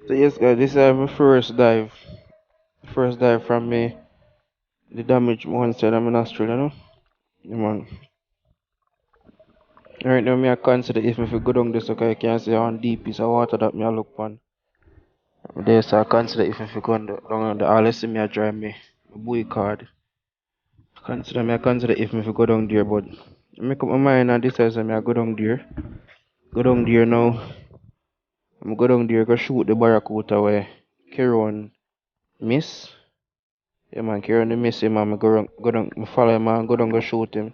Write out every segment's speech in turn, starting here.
So yes guys, this is my first dive. First dive from me. The damage one side I'm in Australia now. Yeah, man. Right now me I consider if me fi go down this okay I can see how deep piece of water that me I look on. There so I consider if me fi go down the all you see me I drive me buoy card. I consider if me fi go down there but I make up my mind and decide say me I go down there. Go down there now. I'm go down there go shoot the barracuda where Kieran miss. Yeah man, Kieran the miss him and I go down, I follow him and go down go shoot him.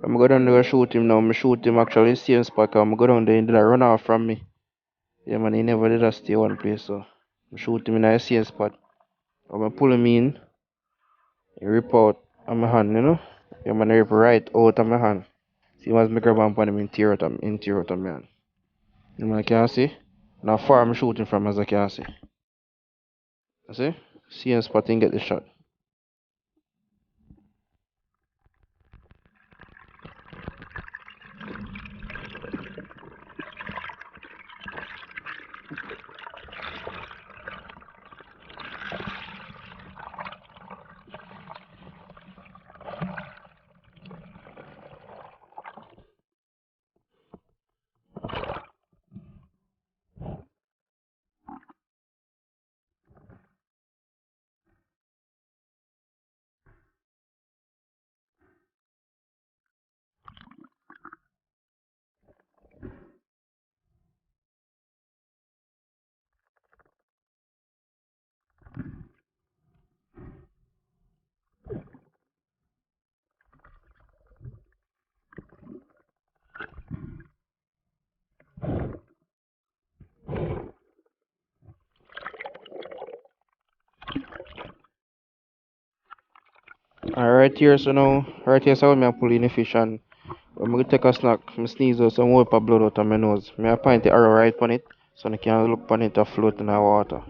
I'm go down there go shoot him now. I shoot him actually same spot 'cause I'm go down there and did a run off from me. Yeah man, he never did a stay one place so I shoot him in the same spot. I'm pull him in, he rip out on my hand, you know? Yeah man, he rip right out of my hand. See once me grab on him in tear out of my hand. You man can see? Now far I'm shooting from as I can see. You see? Same spot and get the shot. Alright here so now, right here so I'm pulling the fish and I'm gonna take a snack, I sneeze out some wipe of blood out of my nose. I point the arrow right on it so I can look on it to float in the water.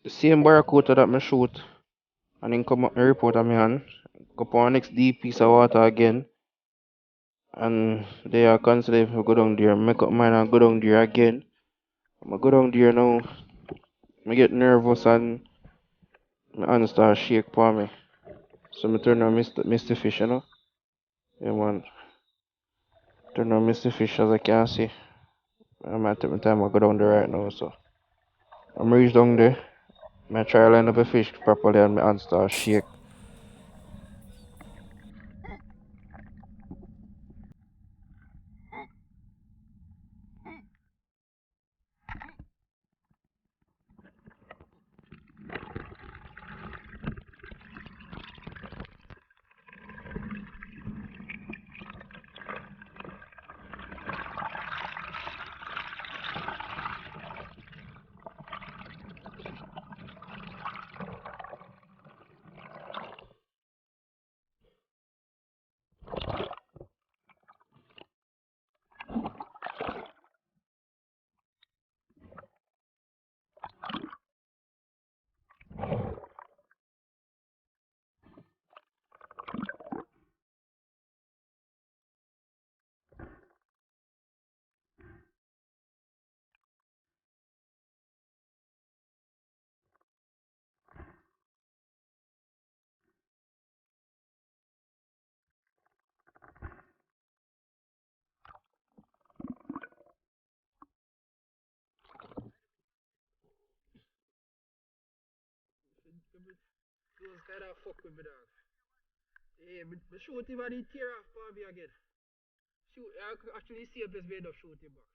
The same barracuda that I shoot and then come up and report on my hand. Go on next deep piece of water again and they are consider if I go down there, make up mine and go down there again. I'm gonna go down there now, I get nervous and my hand start shake for me. So I turn on Mr. Fish, you know? Yeah man. Turn on Mr. Fish as I can see. I might take my time I go down there right now so I'm reached down there. I try to line up a fish properly and my hand start shake. Those kind of fuck with me dog. Yeah, me shoot him and he tear off for me again. Shoot, I could actually see a place made of shoot him back.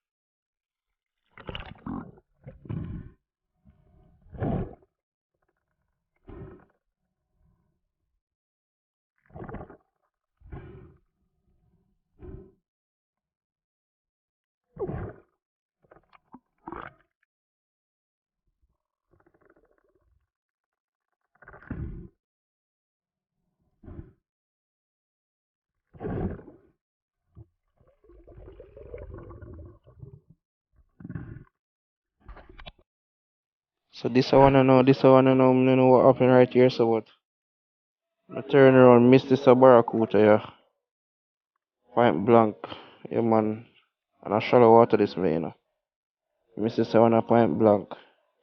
So this I wanna know, me know what happened right here, so what? I turn around, miss this a barracuda, yeah. Point blank. Yeah man. And I shallow water this me, you know. Miss this one a point blank.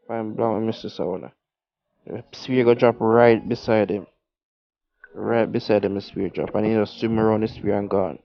Point blank, I miss this one. The spear go drop right beside him. Right beside him, the spear drop. And he just swim around the spear and gone.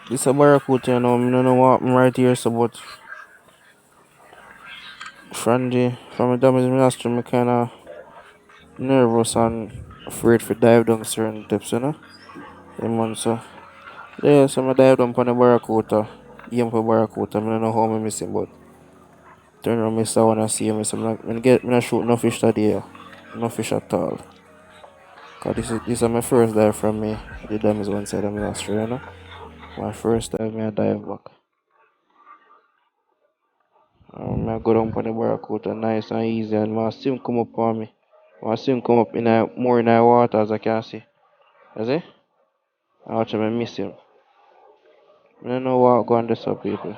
This a barracuda, you know, me no know what happened right here, so but from the damage me nostril, me kinda nervous and afraid to dive down certain depths, you know. Yeah man, so yeah, so I dive down on the barracuda. Aim for barracuda, I don't know how I miss him, but turn around, miss that one and see him. So me not shoot no fish that day. No fish at all. Cause this is my first dive from me. The dam is one side of my nostril, you know. My first time I dive back. I go down on the barracuda nice and easy and I see him come up on me. I see him come up in a, more in the water as I can see. You see? I watch him and miss him. I don't know what going this up people.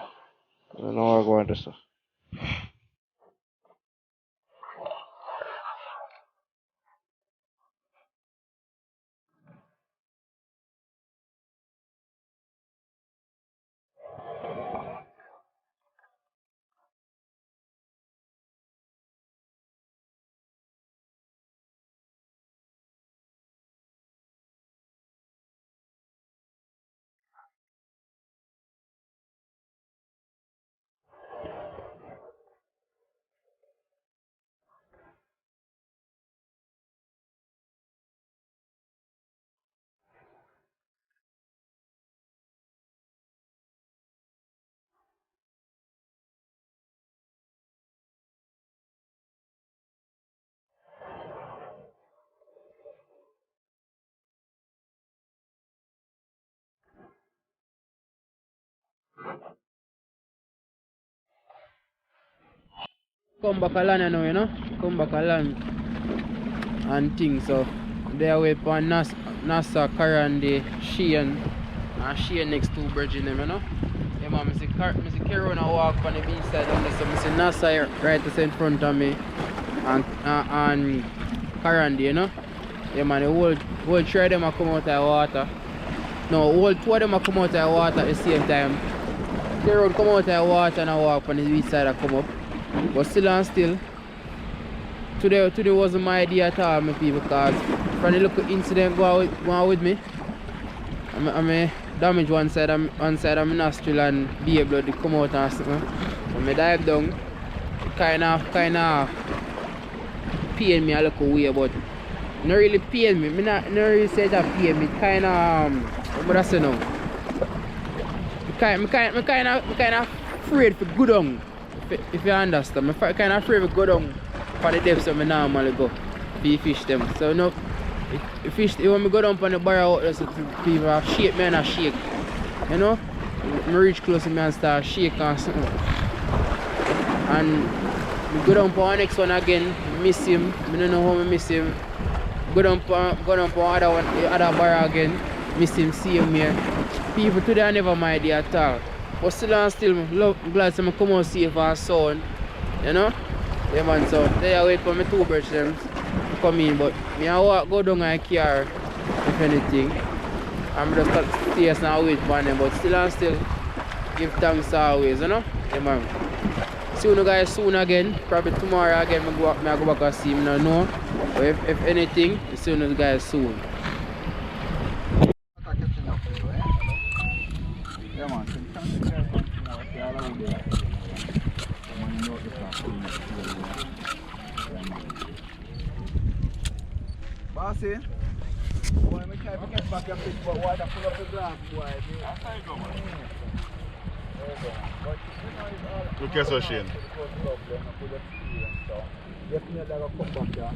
I don't know what going this up. Come back a land now, you know? Come back a land and things. So they are with on Nasa, Karandi, Sheehan, and Sheehan next to Virgin them, you know? Yeah man, I see Karen walk on the beach side on this, so I see Nasa here, right in front of me and Karandi, you know? Yeah man, the whole three of them are come out of the water. No, all two of them are come out of the water at the same time. Karen come out of the water and I walk on the beach side and come up. But still and still, today wasn't my idea at all, my people, because from the little incident going with me, I damage one side of my nostril and beer blood to come out and something. When I dive down, it kind of pain me a little way, but not really pain me. Not really say that pain me. It kind of what I say now? I'm kind of afraid to go down. If you understand, I'm kind of afraid to go down for the depths that I normally go to fish them. So no, when I go down on the bar out there, so people shake me and I shake. You know? I reach close to me and start shaking and something. And I go down for the next one again, miss him. I don't know how I miss him. Go down for other bar again, miss him, see him here. People today I never mind it at all. But still and still, I'm glad to come out safe and sound. You know? Yeah man, so they wait for my two birds them to come in, but me I walk go down and car if anything. I'm just stay and wait for them, but still and still give thanks always, you know? Yeah man. See you guys soon again. Probably tomorrow again I go back and see him, I don't know. But if anything, see you guys soon. Bossy, boy, I try to get back and fish, but water full of the glass, boy. That's how you go, man. Look at so Shane. Definitely I come back here.